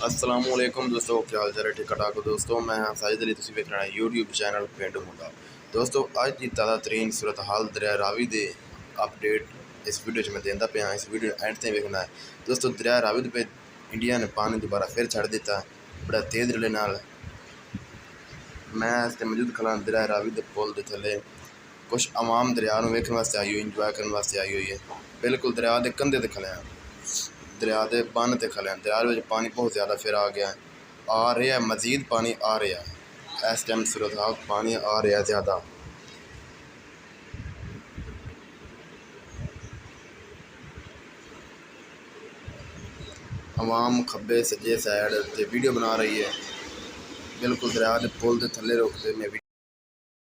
अस्सलामुअलैकुम दोस्तों, क्या हाल चाल है? ठीक ठाक दोस्तों, मैं साजिद अली, तुसीं वेख रहे हैं यूट्यूब चैनल पिंड मुंडा। दोस्तों अज की ताज़ा तरीन सूरत हाल दरिया रावी दे अपडेट इस वीडियो मैं देंदा पे। इस वीडियो एंड तक वेखना है दोस्तों। दरिया रावी पे इंडिया ने पानी दोबारा फिर छड़ दिता बड़ा तेज़ रले नाल। मैं इस मौजूद खड़ा दरिया रावी के पुल के थले। कुछ आवाम दरिया वेखने वास्ते आई हुई, इंजॉय करने वास्ते आई हुई है। बिल्कुल दरिया के कंधे ते खड़े हैं, दरिया के बन ते खड़े हैं। दरिया में पानी बहुत ज़्यादा फिर आ गया है, आ रहा है, मज़ीद पानी आ रहा है। इस टाइम सूरत हाल पानी आ रहा है ज़्यादा। आवाम खब्बे सज्जे साइड वीडियो बना रही है। बिल्कुल दरिया के पुल के थले रुकते मैं